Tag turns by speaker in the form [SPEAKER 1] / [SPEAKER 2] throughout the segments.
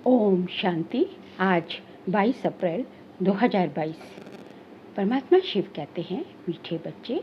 [SPEAKER 1] ओम शांति। आज 22 अप्रैल 2022। परमात्मा शिव कहते हैं, मीठे बच्चे,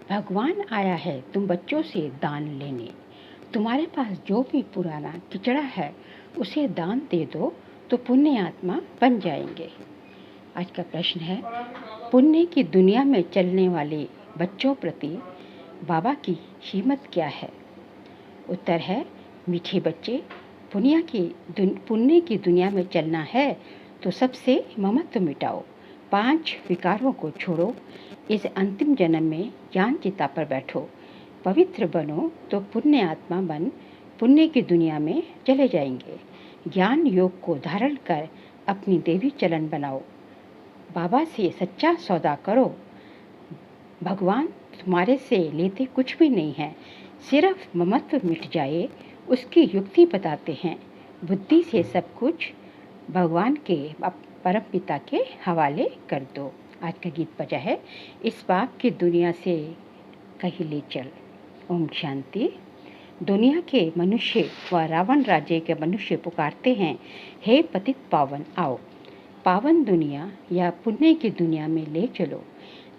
[SPEAKER 1] भगवान आया है तुम बच्चों से दान लेने। तुम्हारे पास जो भी पुराना किचड़ा है उसे दान दे दो तो पुण्य आत्मा बन जाएंगे। आज का प्रश्न है, पुण्य की दुनिया में चलने वाले बच्चों प्रति बाबा की कीमत क्या है? उत्तर है, मीठे बच्चे, पुण्य की दुनिया में चलना है तो सबसे ममत्व मिटाओ, 5 विकारों को छोड़ो, इस अंतिम जन्म में ज्ञान चिता पर बैठो, पवित्र बनो तो पुण्य आत्मा बन पुण्य की दुनिया में चले जाएंगे। ज्ञान योग को धारण कर अपनी देवी चलन बनाओ, बाबा से सच्चा सौदा करो। भगवान तुम्हारे से लेते कुछ भी नहीं है, सिर्फ ममत्व मिट जाए उसकी युक्ति बताते हैं। बुद्धि से सब कुछ भगवान के परम पिता के हवाले कर दो। आज का गीत बजा है, इस पाप की दुनिया से कहीं ले चल। ओम शांति। दुनिया के मनुष्य व रावण राज्य के मनुष्य पुकारते हैं, हे पतित पावन आओ, पावन दुनिया या पुण्य की दुनिया में ले चलो।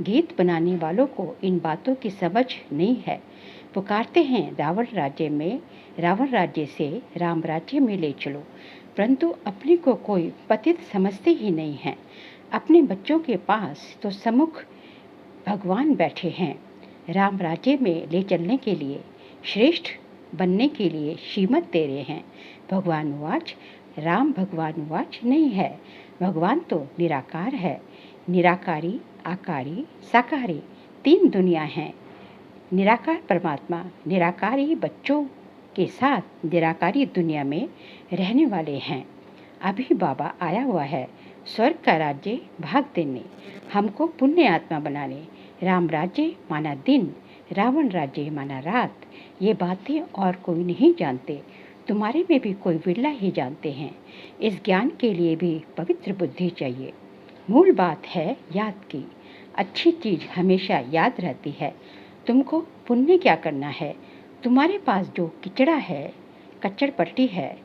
[SPEAKER 1] गीत बनाने वालों को इन बातों की समझ नहीं है। पुकारते हैं रावण राज्य से राम राज्य में ले चलो, परंतु अपने को कोई पतित समझते ही नहीं है। अपने बच्चों के पास तो सम्मुख भगवान बैठे हैं, राम राज्य में ले चलने के लिए, श्रेष्ठ बनने के लिए शीमत दे रहे हैं। भगवान वाच, राम भगवान वाच नहीं है। भगवान तो निराकार है। निराकारी, आकारी, साकारी 3 दुनिया हैं। निराकार परमात्मा निराकारी बच्चों के साथ निराकारी दुनिया में रहने वाले हैं। अभी बाबा आया हुआ है स्वर्ग का राज्य भाग देने, हमको पुण्य आत्मा बनाने। राम राज्य माना दिन, रावण राज्य माना रात। ये बातें और कोई नहीं जानते, तुम्हारे में भी कोई विरला ही जानते हैं। इस ज्ञान के लिए भी पवित्र बुद्धि चाहिए। मूल बात है याद की। अच्छी चीज़ हमेशा याद रहती है। तुमको पुण्य क्या करना है? तुम्हारे पास जो किचड़ा है, कच्चड़ पट्टी है,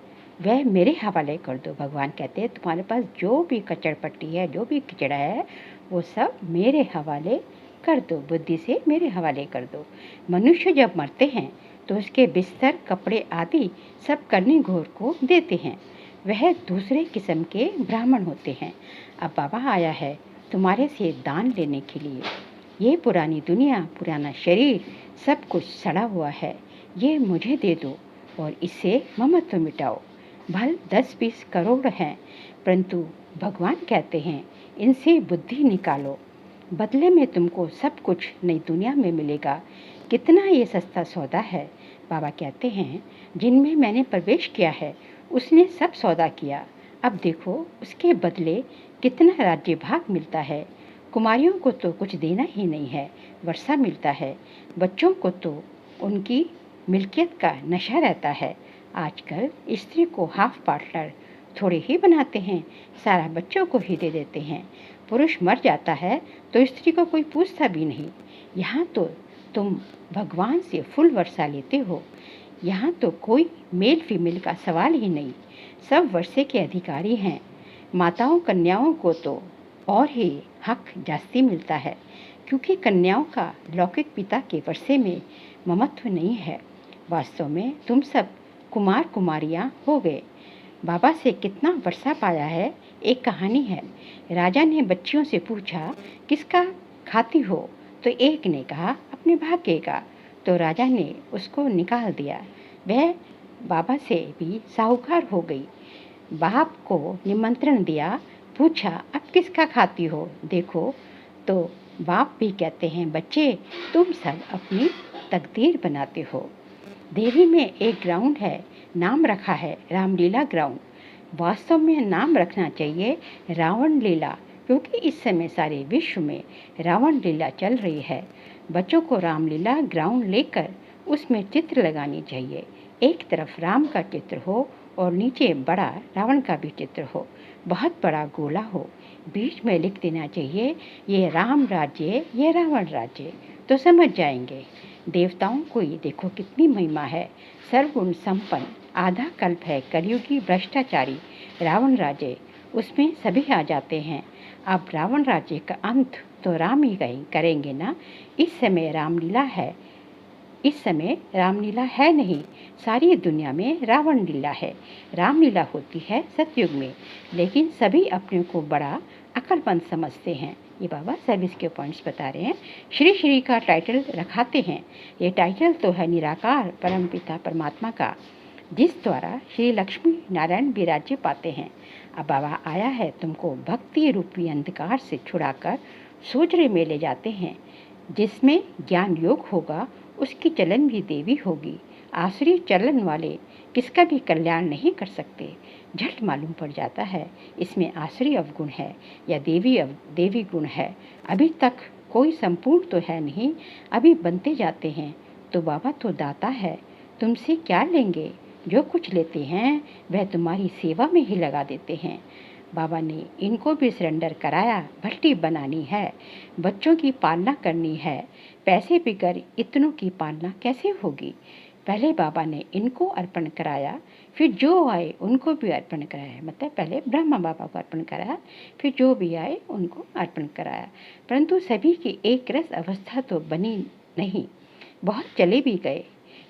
[SPEAKER 1] वह मेरे हवाले कर दो। भगवान कहते हैं, तुम्हारे पास जो भी कच्चड़ पट्टी है, जो भी किचड़ा है, वो सब मेरे हवाले कर दो, बुद्धि से मेरे हवाले कर दो। मनुष्य जब मरते हैं तो उसके बिस्तर, कपड़े आदि सब करनी घोर को देते हैं। वह दूसरे किस्म के ब्राह्मण होते हैं। अब बाबा आया है तुम्हारे से दान लेने के लिए। ये पुरानी दुनिया, पुराना शरीर, सब कुछ सड़ा हुआ है, ये मुझे दे दो और इससे ममत्व मिटाओ। भल 10-20 करोड़ हैं, परंतु भगवान कहते हैं इनसे बुद्धि निकालो, बदले में तुमको सब कुछ नई दुनिया में मिलेगा। कितना ये सस्ता सौदा है। बाबा कहते हैं, जिनमें मैंने प्रवेश किया है उसने सब सौदा किया, अब देखो उसके बदले कितना राज्य भाग मिलता है। कुमारियों को तो कुछ देना ही नहीं है, वर्षा मिलता है। बच्चों को तो उनकी मिल्कियत का नशा रहता है। आजकल स्त्री को हाफ पार्टनर थोड़े ही बनाते हैं, सारा बच्चों को ही दे देते हैं। पुरुष मर जाता है तो स्त्री को कोई पूछता भी नहीं। यहाँ तो तुम भगवान से फुल वर्षा लेते हो। यहाँ तो कोई मेल फीमेल का सवाल ही नहीं, सब वर्षे के अधिकारी हैं। माताओं कन्याओं को तो और ही हक जास्ती मिलता है, क्योंकि कन्याओं का लौकिक पिता के वर्षे में ममत्व नहीं है। वास्तव में तुम सब कुमार कुमारियाँ हो गए। बाबा से कितना वर्षा पाया है, एक कहानी है। राजा ने बच्चियों से पूछा, किसका खाती हो? तो एक ने कहा, अपने भाग्य का। तो राजा ने उसको निकाल दिया। वह बाबा से भी साहूकार हो गई। बाप को निमंत्रण दिया, पूछा, अब किसका खाती हो? देखो तो बाप भी कहते हैं, बच्चे तुम सब अपनी तकदीर बनाते हो। देवी में एक ग्राउंड है, नाम रखा है रामलीला ग्राउंड। वास्तव में नाम रखना चाहिए रावण लीला, क्योंकि इस समय सारे विश्व में रावण लीला चल रही है। बच्चों को रामलीला ग्राउंड लेकर उसमें चित्र लगानी चाहिए। एक तरफ राम का चित्र हो और नीचे बड़ा रावण का भी चित्र हो, बहुत बड़ा गोला हो। बीच में लिख देना चाहिए, ये राम राज्य, ये रावण राज्य, तो समझ जाएंगे। देवताओं को ही देखो कितनी महिमा है, सर्वगुण संपन्न, आधा कल्प है कलयुगी भ्रष्टाचारी रावण राज्य, उसमें सभी आ जाते हैं। अब रावण राज्य का अंत तो राम ही करेंगे ना। इस समय रामलीला है, इस समय रामलीला है नहीं, सारी दुनिया में रावण लीला है। रामलीला होती है सतयुग में, लेकिन सभी अपने को बड़ा अक्लमंद समझते हैं। ये बाबा सर्विस के पॉइंट्स बता रहे हैं। श्री श्री का टाइटल रखाते हैं। ये टाइटल तो है निराकार परमपिता परमात्मा का, जिस द्वारा श्री लक्ष्मी नारायण विराज्य पाते हैं। अब बाबा आया है तुमको भक्ति रूपी अंधकार से छुड़ाकर सूझरे में ले जाते हैं। जिसमें ज्ञान योग होगा उसकी चलन भी देवी होगी। आसुरी चलन वाले किसका भी कल्याण नहीं कर सकते। झट मालूम पड़ जाता है इसमें आसुरी अवगुण है या देवी गुण है। अभी तक कोई संपूर्ण तो है नहीं, अभी बनते जाते हैं। तो बाबा तो दाता है, तुमसे क्या लेंगे। जो कुछ लेते हैं वह तुम्हारी सेवा में ही लगा देते हैं। बाबा ने इनको भी सरेंडर कराया। भट्टी बनानी है, बच्चों की पालना करनी है, पैसे बिगर इतनों की पालना कैसे होगी। पहले बाबा ने इनको अर्पण कराया, फिर जो आए उनको भी अर्पण कराया। मतलब पहले ब्रह्मा बाबा को अर्पण कराया, फिर जो भी आए उनको अर्पण कराया। परंतु सभी की एक रस अवस्था तो बनी नहीं, बहुत चले भी गए।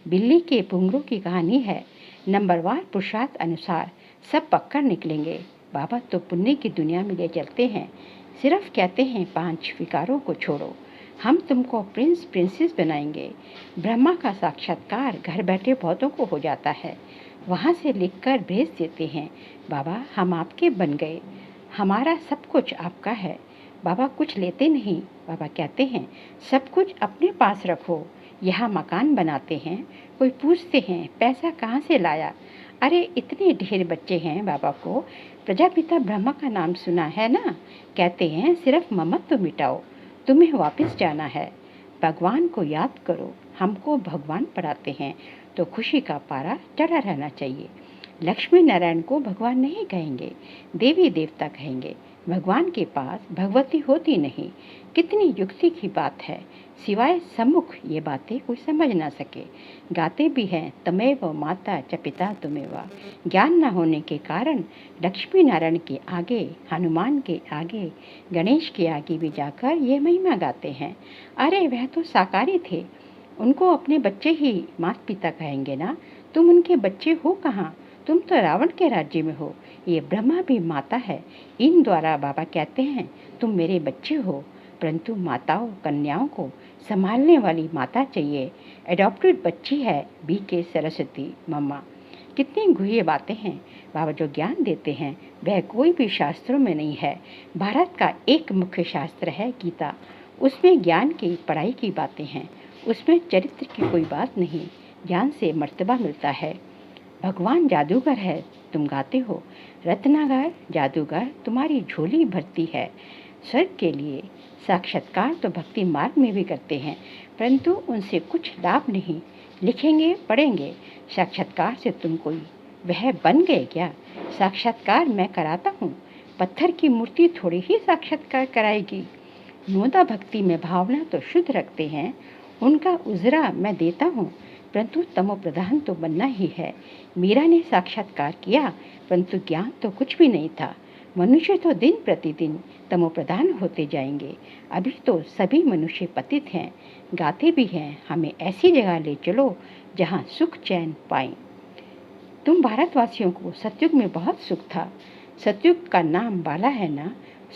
[SPEAKER 1] बिल्ली के पुंगरों की कहानी है। नंबरवार पुरुषार्थ अनुसार सब पककर निकलेंगे। बाबा तो पुण्य की दुनिया में ले चलते हैं। सिर्फ कहते हैं 5 विकारों को छोड़ो, हम तुमको प्रिंस प्रिंसेस बनाएंगे। ब्रह्मा का साक्षात्कार घर बैठे बहुतों को हो जाता है। वहाँ से लिखकर भेज देते हैं, बाबा हम आपके बन गए, हमारा सब कुछ आपका है। बाबा कुछ लेते नहीं। बाबा कहते हैं सब कुछ अपने पास रखो। यहाँ मकान बनाते हैं, कोई पूछते हैं पैसा कहाँ से लाया। अरे इतने ढेर बच्चे हैं, बाबा को प्रजापिता ब्रह्मा का नाम सुना है ना। कहते हैं सिर्फ ममत्व मिटाओ, तुम्हें वापस जाना है। भगवान को याद करो। हमको भगवान पढ़ाते हैं तो खुशी का पारा चढ़ा रहना चाहिए। लक्ष्मी नारायण को भगवान नहीं कहेंगे, देवी देवता कहेंगे। भगवान के पास भगवती होती नहीं। कितनी युक्ति की बात है, सिवाय सम्मुख ये बातें कोई समझ ना सके। गाते भी हैं तमेव माता च पिता तुमेव। ज्ञान न होने के कारण लक्ष्मी नारायण के आगे, हनुमान के आगे, गणेश के आगे भी जाकर ये महिमा गाते हैं। अरे वह तो साकारी थे, उनको अपने बच्चे ही माता पिता कहेंगे ना। तुम उनके बच्चे हो कहाँ, तुम तो रावण के राज्य में हो। ये ब्रह्मा भी माता है। इन द्वारा बाबा कहते हैं तुम मेरे बच्चे हो। परंतु माताओं कन्याओं को संभालने वाली माता चाहिए। एडॉप्टेड बच्ची है BK सरस्वती मम्मा। कितनी गुह्य बातें हैं। बाबा जो ज्ञान देते हैं वह कोई भी शास्त्रों में नहीं है। भारत का एक मुख्य शास्त्र है गीता, उसमें ज्ञान की पढ़ाई की बातें हैं, उसमें चरित्र की कोई बात नहीं। ज्ञान से मर्तबा मिलता है। भगवान जादूगर है, तुम गाते हो। रत्नागर जादूगर तुम्हारी झोली भरती है। स्वर्ग के लिए साक्षात्कार तो भक्ति मार्ग में भी करते हैं, परंतु उनसे कुछ लाभ नहीं। लिखेंगे पढ़ेंगे, साक्षात्कार से तुम कोई वह बन गए क्या। साक्षात्कार मैं कराता हूँ, पत्थर की मूर्ति थोड़ी ही साक्षात्कार कराएगी। मोदा भक्ति में भावना तो शुद्ध रखते हैं, उनका उजरा मैं देता हूँ, परंतु तमो प्रधान तो बनना ही है। मीरा ने साक्षात्कार किया, परंतु ज्ञान तो कुछ भी नहीं था। मनुष्य तो दिन प्रतिदिन तमो प्रधान होते जाएंगे। अभी तो सभी मनुष्य पतित हैं। गाते भी हैं हमें ऐसी जगह ले चलो जहाँ सुख चैन पाएं। तुम भारतवासियों को सतयुग में बहुत सुख था। सतयुग का नाम बाला है ना,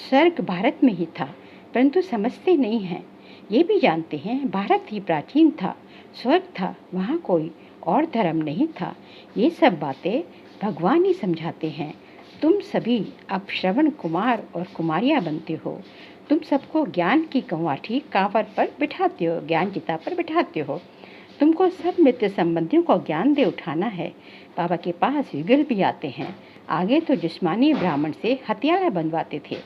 [SPEAKER 1] स्वर्ग भारत में ही था, परंतु समझते नहीं हैं। ये भी जानते हैं भारत ही प्राचीन था, स्वर्ग था, वहाँ कोई और धर्म नहीं था। ये सब बातें भगवान ही समझाते हैं। तुम सभी अब श्रवण कुमार और कुमारियाँ बनते हो। तुम सबको ज्ञान की कंवाठी कांवर पर बिठाते हो, ज्ञान चिता पर बिठाते हो। तुमको सब मित्र संबंधियों को ज्ञान दे उठाना है। बाबा के पास युगल भी आते हैं। आगे तो जिस्मानी ब्राह्मण से हथियाला बनवाते थे,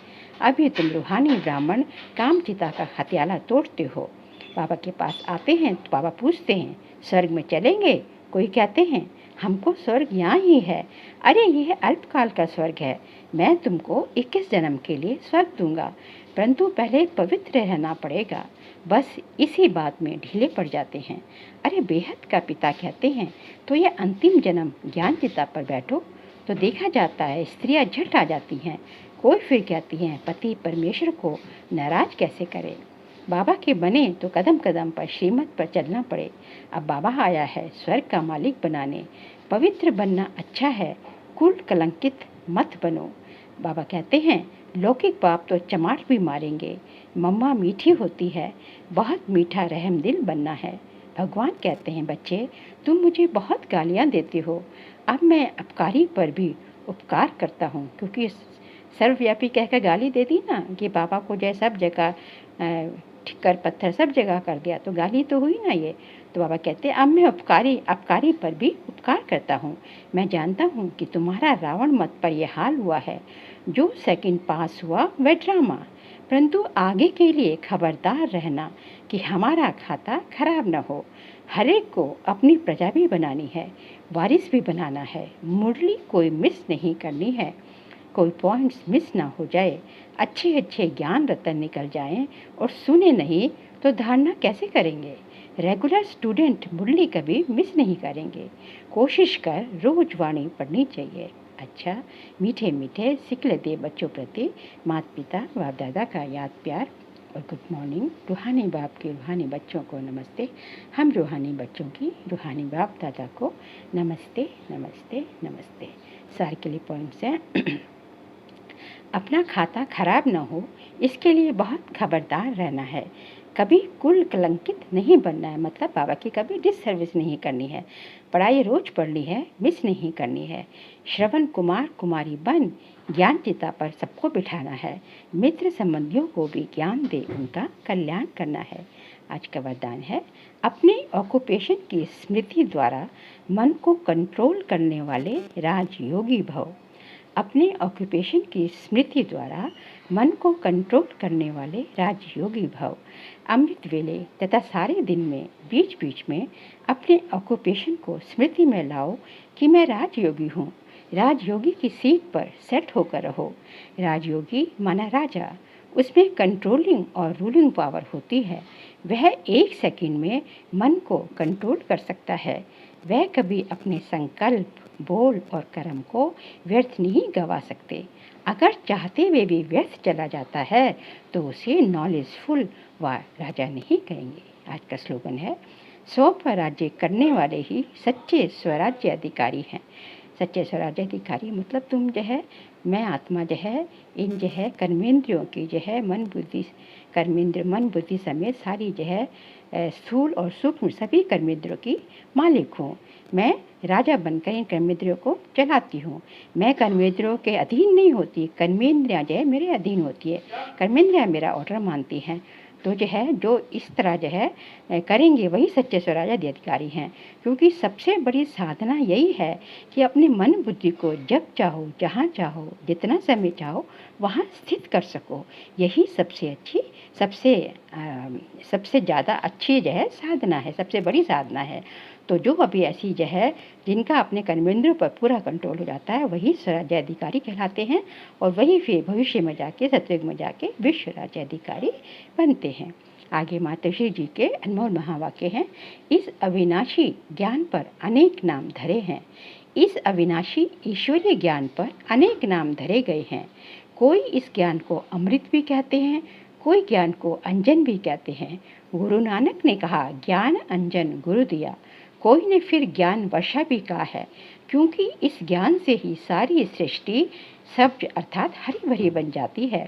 [SPEAKER 1] अभी तुम रूहानी ब्राह्मण कामचिता का हथियाला तोड़ते हो। बाबा के पास आते हैं तो बाबा पूछते हैं स्वर्ग में चलेंगे। कोई कहते हैं हमको स्वर्ग यहाँ ही है। अरे यह अल्पकाल का स्वर्ग है, मैं तुमको 21 जन्म के लिए स्वर्ग दूंगा, परंतु पहले पवित्र रहना पड़ेगा। बस इसी बात में ढीले पड़ जाते हैं। अरे बेहद का पिता कहते हैं तो यह अंतिम जन्म ज्ञान चिता पर बैठो। तो देखा जाता है स्त्रियां झट आ जाती हैं। कोई फिर कहती हैं पति परमेश्वर को नाराज कैसे करे। बाबा के बने तो कदम कदम पर श्रीमत पर चलना पड़े। अब बाबा आया है स्वर्ग का मालिक बनाने। पवित्र बनना अच्छा है, कुल कलंकित मत बनो। बाबा कहते हैं लौकिक बाप तो चमाट भी मारेंगे, मम्मा मीठी होती है, बहुत मीठा रहम दिल बनना है। भगवान कहते हैं बच्चे तुम मुझे बहुत गालियाँ देते हो, अब मैं अपकारी पर भी उपकार करता हूँ। क्योंकि सर्वव्यापी कहकर गाली दे दी ना कि बाबा को जो सब जगह ठिक्कर पत्थर सब जगह कर दिया, तो गाली तो हुई ना ये। तो बाबा कहते हैं अब मैं अपकारी पर भी उपकार करता हूँ। मैं जानता हूँ कि तुम्हारा रावण मत पर यह हाल हुआ है। जो सेकंड पास हुआ वह ड्रामा, परंतु आगे के लिए खबरदार रहना कि हमारा खाता खराब न हो। हर एक को अपनी प्रजा भी बनानी है, वारिस भी बनाना है। मुरली कोई मिस नहीं करनी है, कोई पॉइंट्स मिस ना हो जाए। अच्छे अच्छे ज्ञान रतन निकल जाएं और सुने नहीं तो धारणा कैसे करेंगे। रेगुलर स्टूडेंट मुरली कभी मिस नहीं करेंगे। कोशिश कर रोज वाणी पढ़नी चाहिए। अच्छा, मीठे मीठे सिकले दे बच्चों प्रति माता पिता बाप दादा का याद प्यार और गुड मॉर्निंग। रूहानी बाप के रूहानी बच्चों को नमस्ते। हम रूहानी बच्चों की रूहानी बाप दादा को नमस्ते नमस्ते नमस्ते। सार के लिए पॉइंट्स हैं अपना खाता खराब न हो इसके लिए बहुत खबरदार रहना है। कभी कुल कलंकित नहीं बनना है, मतलब बाबा की कभी डिससर्विस नहीं करनी है। पढ़ाई रोज पढ़नी है, मिस नहीं करनी है। श्रवण कुमार कुमारी बन ज्ञान चिता पर सबको बिठाना है। मित्र संबंधियों को भी ज्ञान दे उनका कल्याण करना है। आज का वरदान है अपने ऑक्यूपेशन की स्मृति द्वारा मन को कंट्रोल करने वाले राजयोगी भव। अपने ऑक्यूपेशन की स्मृति द्वारा मन को कंट्रोल करने वाले राजयोगी भव। अमृत वेले तथा सारे दिन में बीच बीच में अपने ऑक्यूपेशन को स्मृति में लाओ कि मैं राजयोगी हूँ। राजयोगी की सीट पर सेट होकर रहो। राजयोगी माना राजा, उसमें कंट्रोलिंग और रूलिंग पावर होती है। वह 1 सेकंड में मन को कंट्रोल कर सकता है। वह कभी अपने संकल्प, बोल और कर्म को व्यर्थ नहीं गवा सकते। अगर चाहते हुए भी व्यर्थ चला जाता है तो उसे नॉलेजफुल व राजा नहीं कहेंगे। आज का स्लोगन है 100 पर राज्य करने वाले ही सच्चे स्वराज्य अधिकारी हैं। सच्चे स्वराज्य अधिकारी मतलब तुम जो है, मैं आत्मा जो है, इन जो है कर्मेंद्रियों की जो है मन बुद्धि समेत सारी जो है स्थूल और सूक्ष्म सभी कर्मेंद्रियों की मालिक हूँ। मैं राजा बनकर इन कर्मेंद्रियों को चलाती हूँ। मैं कर्मेंद्रियों के अधीन नहीं होती, कर्मेंद्रियाँ जो है मेरे अधीन होती है। कर्मेंद्रियाँ मेरा ऑर्डर मानती हैं। तो जो है जो इस तरह जो है करेंगे वही सच्चे स्वराज्य अधिकारी हैं। क्योंकि सबसे बड़ी साधना यही है कि अपने मन बुद्धि को जब चाहो, जहाँ चाहो, जितना समय चाहो वहाँ स्थित कर सको। यही सबसे अच्छी, सबसे ज़्यादा अच्छी जो है साधना है, सबसे बड़ी साधना है। तो जो अभी ऐसी जो है जिनका अपने कर्मेंद्रियों पर पूरा कंट्रोल हो जाता है वही स्वराज्य अधिकारी कहलाते हैं। और वही फिर भविष्य में जाके सतयुग में जाके विश्व राज्य अधिकारी बनते हैं। आगे माताश्री जी के अनमोल महावाक्य हैं। इस अविनाशी ज्ञान पर अनेक नाम धरे हैं। इस अविनाशी ईश्वरीय ज्ञान पर अनेक नाम धरे गए हैं। कोई इस ज्ञान को अमृत भी कहते हैं, कोई ज्ञान को अंजन भी कहते हैं। गुरु नानक ने कहा ज्ञान अंजन गुरु दिया। कोई ने फिर ज्ञान वर्षा भी कहा है, क्योंकि इस ज्ञान से ही सारी सृष्टि सब्ज अर्थात हरी भरी बन जाती है।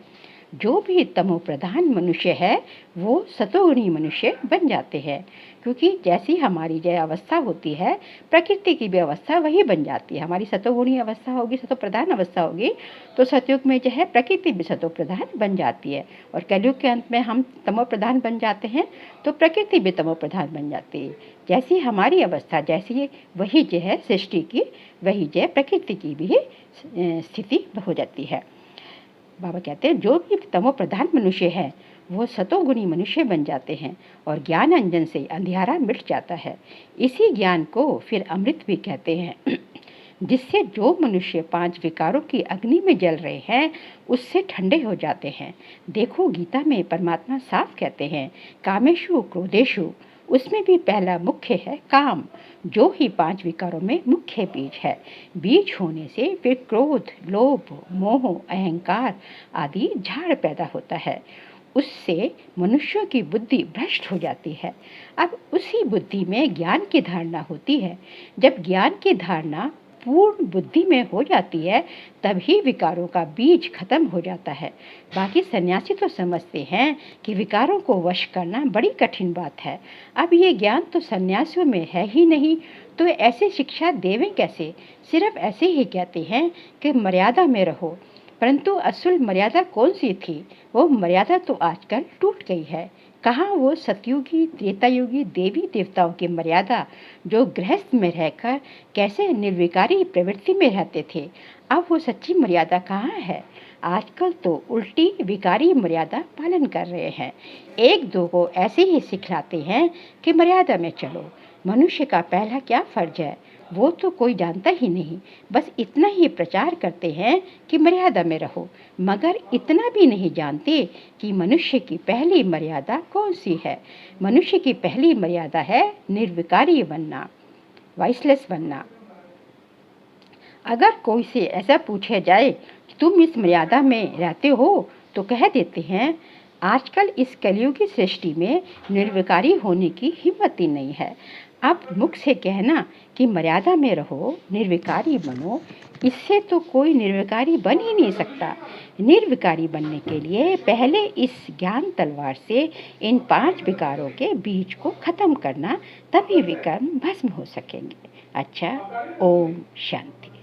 [SPEAKER 1] जो भी तमो प्रधान मनुष्य है वो सतोगुणी मनुष्य बन जाते हैं। क्योंकि जैसी हमारी जो अवस्था होती है प्रकृति की भी अवस्था वही बन जाती है। हमारी सतोगुणी अवस्था होगी, सतो प्रधान अवस्था होगी, तो सतयुग में जो है प्रकृति भी सतो प्रधान बन जाती है। और कलयुग के अंत में हम तमो प्रधान बन जाते हैं तो प्रकृति भी तमो प्रधान बन जाती है। जैसी हमारी अवस्था जैसी वही जो है सृष्टि की, वही जो है प्रकृति की भी स्थिति हो जाती है। बाबा कहते हैं जो भी तमो प्रधान मनुष्य है वो सतोगुणी मनुष्य बन जाते हैं और ज्ञान अंजन से अंधियारा मिट जाता है। इसी ज्ञान को फिर अमृत भी कहते हैं। जिससे जो मनुष्य 5 विकारों की अग्नि में जल रहे हैं उससे ठंडे हो जाते हैं। देखो, गीता में परमात्मा साफ कहते हैं, कामेषु क्रोधेषु, उसमें भी पहला मुख्य है काम, जो ही 5 विकारों में मुख्य बीज है। बीज होने से फिर क्रोध, लोभ, मोह, अहंकार आदि झाड़ पैदा होता है। उससे मनुष्यों की बुद्धि भ्रष्ट हो जाती है। अब उसी बुद्धि में ज्ञान की धारणा होती है। जब ज्ञान की धारणा पूर्ण बुद्धि में हो जाती है तभी विकारों का बीज खत्म हो जाता है। बाकी सन्यासी तो समझते हैं कि विकारों को वश करना बड़ी कठिन बात है। अब ये ज्ञान तो सन्यासियों में है ही नहीं, तो ऐसे शिक्षा देवें कैसे? सिर्फ ऐसे ही कहते हैं कि मर्यादा में रहो, परंतु असल मर्यादा कौन सी थी? वो मर्यादा तो आजकल टूट गई है। कहाँ वो सतयुगी, त्रेतायुगी देवी देवताओं की मर्यादा, जो गृहस्थ में रहकर कैसे निर्विकारी प्रवृत्ति में रहते थे? अब वो सच्ची मर्यादा कहाँ है? आजकल तो उल्टी विकारी मर्यादा पालन कर रहे हैं। एक दो को ऐसे ही सिखलाते हैं कि मर्यादा में चलो। मनुष्य का पहला क्या फर्ज है वो तो कोई जानता ही नहीं। बस इतना ही प्रचार करते हैं कि मर्यादा में रहो, मगर इतना भी नहीं जानते कि मनुष्य की पहली मर्यादा कौन सी है। मनुष्य की पहली मर्यादा है निर्विकारी बनना, वाइसलेस बनना। अगर कोई से ऐसा पूछा जाए कि तुम इस मर्यादा में रहते हो, तो कह देते हैं, आजकल इस कलयुगी सृष्टि में निर्विकारी होने की हिम्मत ही नहीं है। अब मुख से कहना कि मर्यादा में रहो, निर्विकारी बनो, इससे तो कोई निर्विकारी बन ही नहीं सकता। निर्विकारी बनने के लिए पहले इस ज्ञान तलवार से इन 5 विकारों के बीज को खत्म करना, तभी विकर्म भस्म हो सकेंगे। अच्छा, ओम शांति।